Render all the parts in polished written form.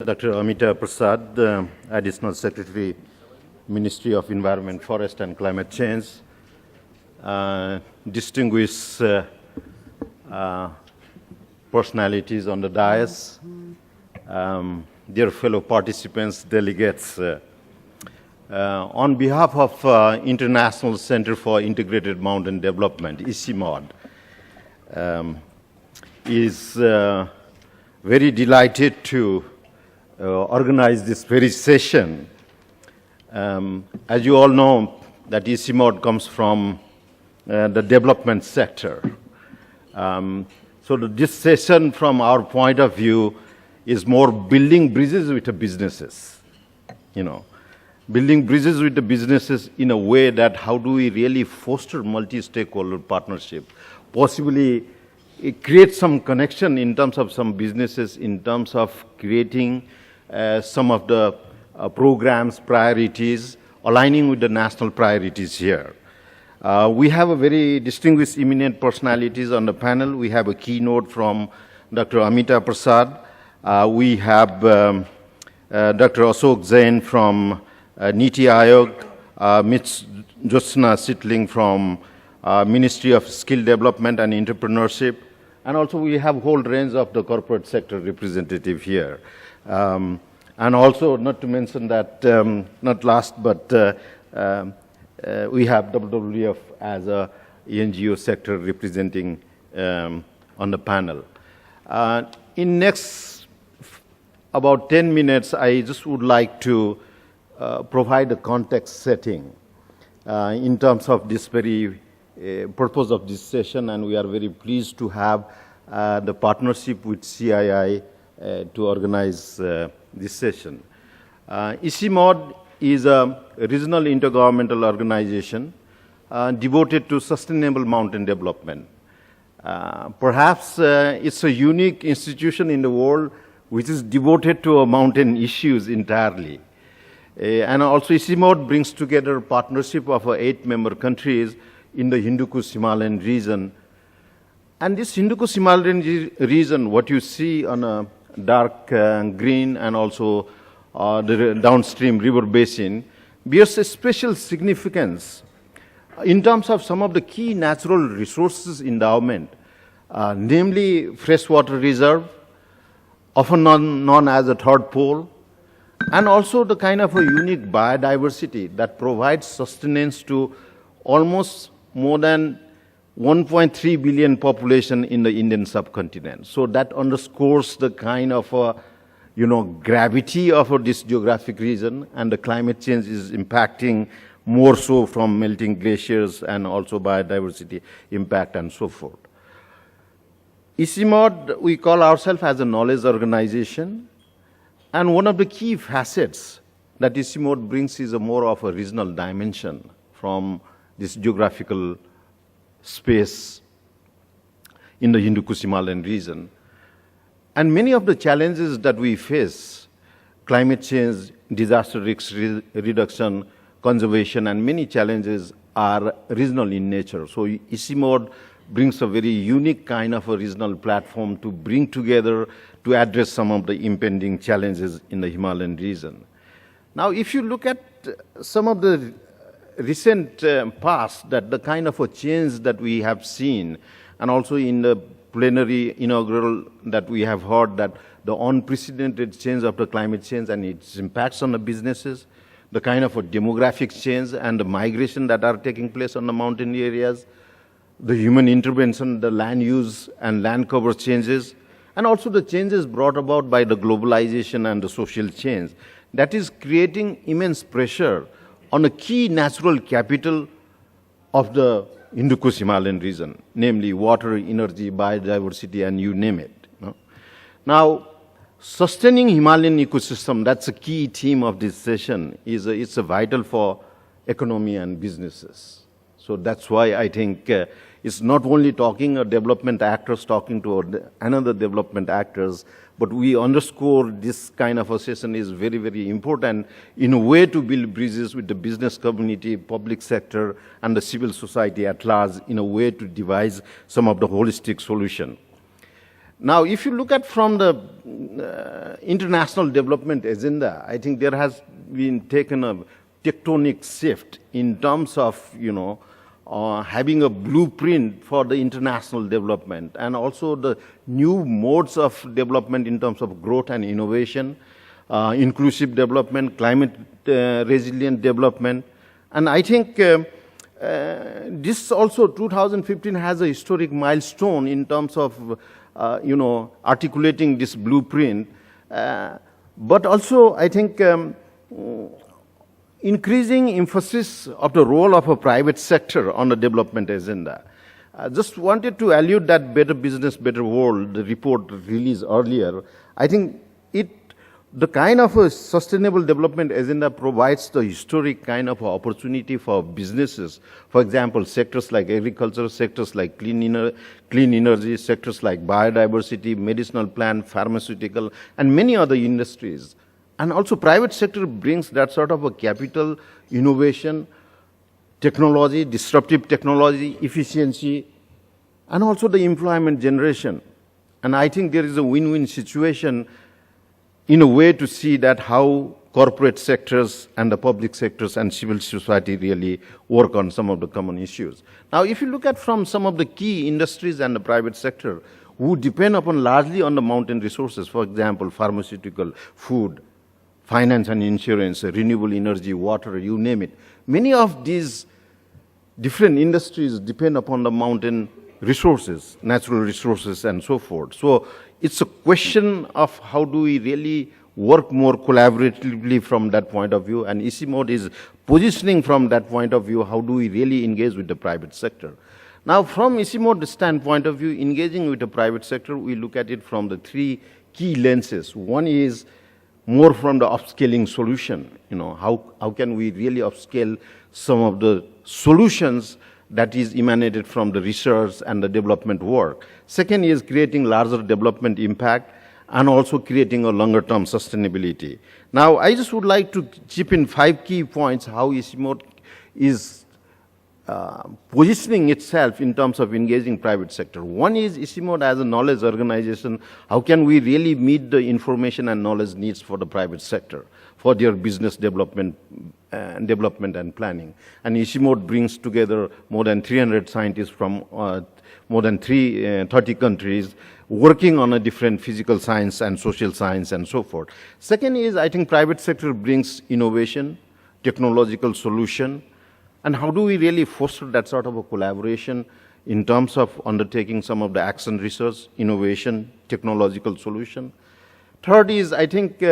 Dr. Amita Prasad, Additional Secretary, Ministry of Environment, Forest and Climate Change, distinguished personalities on the dais, dear fellow participants, delegates, on behalf of International Center for Integrated Mountain Development, ICIMOD, is very delighted to organize this very session. As you all know, that ICIMOD comes from the development sector. So this session, from our point of view, is more building bridges with the businesses. Building bridges with the businesses in a way that how do we really foster multi-stakeholder partnership, possibly create some connection in terms of some businesses, in terms of creating some of the programs, priorities, aligning with the national priorities here. We have a very distinguished eminent personalities on the panel. We have a keynote from Dr. Amita Prasad. We have Dr. Ashok Jain from Niti Aayog, Ms. Jyotsna Sitling from Ministry of Skill Development and Entrepreneurship, and also we have a whole range of the corporate sector representative here. And also, not to mention that, not last, but we have WWF as a NGO sector representing on the panel. In next about 10 minutes, I just would like to provide a context setting in terms of this very purpose of this session, and we are very pleased to have the partnership with CII to organize this session. ICIMOD is a regional intergovernmental organization devoted to sustainable mountain development. Perhaps it's a unique institution in the world which is devoted to mountain issues entirely. And also ICIMOD brings together a partnership of 8 member countries in the Hindu-Kush-Himalayan region. And this Hindu-Kush-Himalayan region, what you see on a dark green and also the downstream river basin, bears a special significance in terms of some of the key natural resources endowment, namely freshwater reserve, often known as a third pole, and also the kind of a unique biodiversity that provides sustenance to almost more than 1.3 billion population in the Indian subcontinent. So that underscores the kind of gravity of this geographic region, and the climate change is impacting more so from melting glaciers and also biodiversity impact and so forth. ICIMOD, we call ourselves as a knowledge organization, and one of the key facets that ICIMOD brings is a more of a regional dimension from this geographical space in the Hindu-Kush-Himalayan region. And many of the challenges that we face, climate change, disaster risk reduction, conservation, and many challenges are regional in nature. So ICIMOD brings a very unique kind of a regional platform to bring together to address some of the impending challenges in the Himalayan region. Now, if you look at some of the recent past, that the kind of a change that we have seen, and also in the plenary inaugural that we have heard, that the unprecedented change of the climate change and its impacts on the businesses, the kind of a demographic change and the migration that are taking place on the mountain areas, the human intervention, the land use and land cover changes, and also the changes brought about by the globalization and the social change, that is creating immense pressure on a key natural capital of the Hindu-Kush-Himalayan region, namely water, energy, biodiversity, and you name it. Now, sustaining Himalayan ecosystem, that's a key theme of this session, it's vital for economy and businesses. So that's why I think it's not only talking development actors talking to another development actors, but we underscore this kind of a session is very, very important in a way to build bridges with the business community, public sector, and the civil society at large in a way to devise some of the holistic solution. Now, if you look at from the international development agenda, I think there has been taken a tectonic shift in terms of, having a blueprint for the international development, and also the new modes of development in terms of growth and innovation, inclusive development, climate resilient development. And I think this also 2015 has a historic milestone in terms of articulating this blueprint, but also I think increasing emphasis of the role of a private sector on the development agenda. I just wanted to allude that Better Business, Better World, the report released earlier. I think the kind of a sustainable development agenda provides the historic kind of opportunity for businesses. For example, sectors like agriculture, sectors like clean energy, sectors like biodiversity, medicinal plant, pharmaceutical, and many other industries. And also private sector brings that sort of a capital, innovation, technology, disruptive technology, efficiency, and also the employment generation. And I think there is a win-win situation in a way to see that how corporate sectors and the public sectors and civil society really work on some of the common issues. Now, if you look at from some of the key industries and the private sector who depend upon largely on the mountain resources, for example, pharmaceutical, food, finance and insurance, renewable energy, water, you name it. Many of these different industries depend upon the mountain resources, natural resources, and so forth. So it's a question of how do we really work more collaboratively from that point of view, and ICIMOD is positioning from that point of view, how do we really engage with the private sector. Now, from ICIMOD standpoint of view, engaging with the private sector, we look at it from the three key lenses. One is more from the upscaling solution. How can we really upscale some of the solutions that is emanated from the research and the development work. Second is creating larger development impact and also creating a longer term sustainability. Now, I just would like to chip in 5 key points how ICIMOD is positioning itself in terms of engaging private sector. One is ICIMOD as a knowledge organization. How can we really meet the information and knowledge needs for the private sector for their business development and planning? And ICIMOD brings together more than 300 scientists from more than 30 countries working on a different physical science and social science and so forth. Second is, I think private sector brings innovation, technological solution, and how do we really foster that sort of a collaboration in terms of undertaking some of the action research, innovation, technological solution. Third is, I think,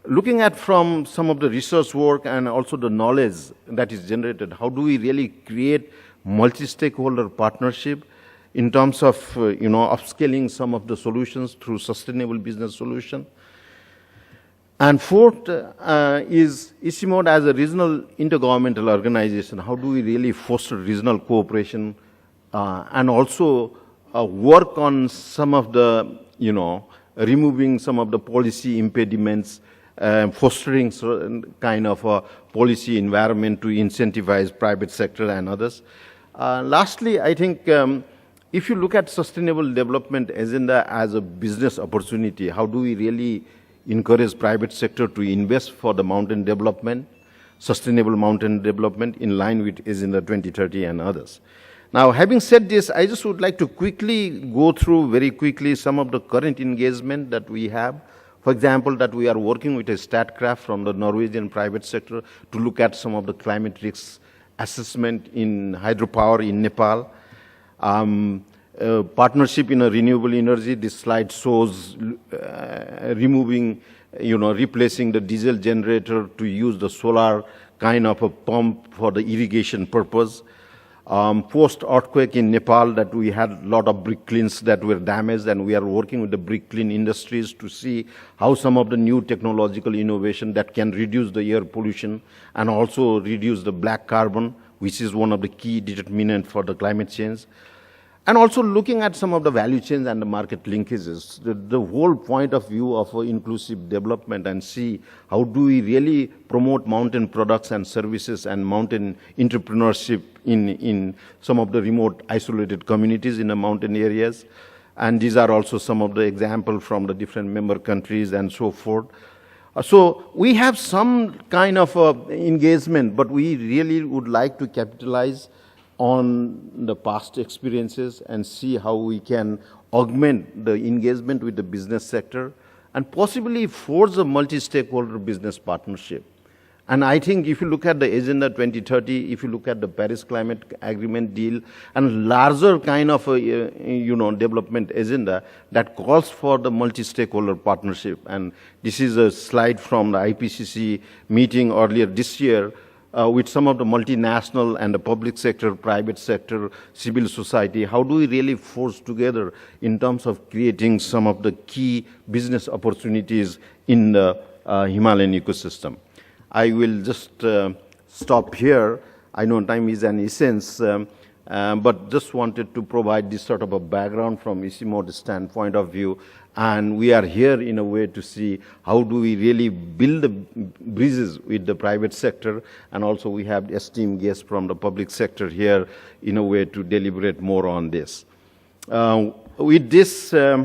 looking at from some of the research work and also the knowledge that is generated, how do we really create multi-stakeholder partnership in terms of, upscaling some of the solutions through sustainable business solution. And fourth is ICIMOD as a regional intergovernmental organization. How do we really foster regional cooperation and also work on some of the, removing some of the policy impediments, fostering certain kind of a policy environment to incentivize private sector and others. Lastly, I think if you look at sustainable development agenda as a business opportunity, how do we really encourage private sector to invest for the mountain development, sustainable mountain development in line with Agenda 2030 and others. Now, having said this, I just would like to quickly go through very quickly some of the current engagement that we have. For example, that we are working with a StatCraft from the Norwegian private sector to look at some of the climate risks assessment in hydropower in Nepal. Partnership in a renewable energy. This slide shows removing, replacing the diesel generator to use the solar kind of a pump for the irrigation purpose. Post-earthquake in Nepal that we had a lot of brick kilns that were damaged, and we are working with the brick kiln industries to see how some of the new technological innovation that can reduce the air pollution and also reduce the black carbon, which is one of the key determinants for the climate change. And also looking at some of the value chains and the market linkages, the whole point of view of inclusive development, and see how do we really promote mountain products and services and mountain entrepreneurship in some of the remote isolated communities in the mountain areas. And these are also some of the examples from the different member countries and so forth. So we have some kind of engagement, but we really would like to capitalize on the past experiences and see how we can augment the engagement with the business sector and possibly forge a multi-stakeholder business partnership. And I think if you look at the Agenda 2030, if you look at the Paris Climate Agreement deal and larger kind of development agenda that calls for the multi-stakeholder partnership. And this is a slide from the IPCC meeting earlier this year with some of the multinational and the public sector, private sector, civil society. How do we really force together in terms of creating some of the key business opportunities in the Himalayan ecosystem? I will just stop here. I know time is an essence, but just wanted to provide this sort of a background from ICIMOD standpoint of view. And we are here in a way to see how do we really build the bridges with the private sector. And also we have esteemed guests from the public sector here in a way to deliberate more on this. With this, I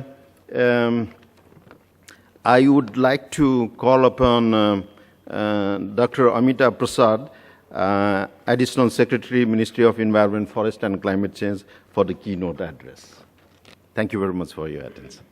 would like to call upon Dr. Amita Prasad, Additional Secretary, Ministry of Environment, Forest and Climate Change, for the keynote address. Thank you very much for your attention.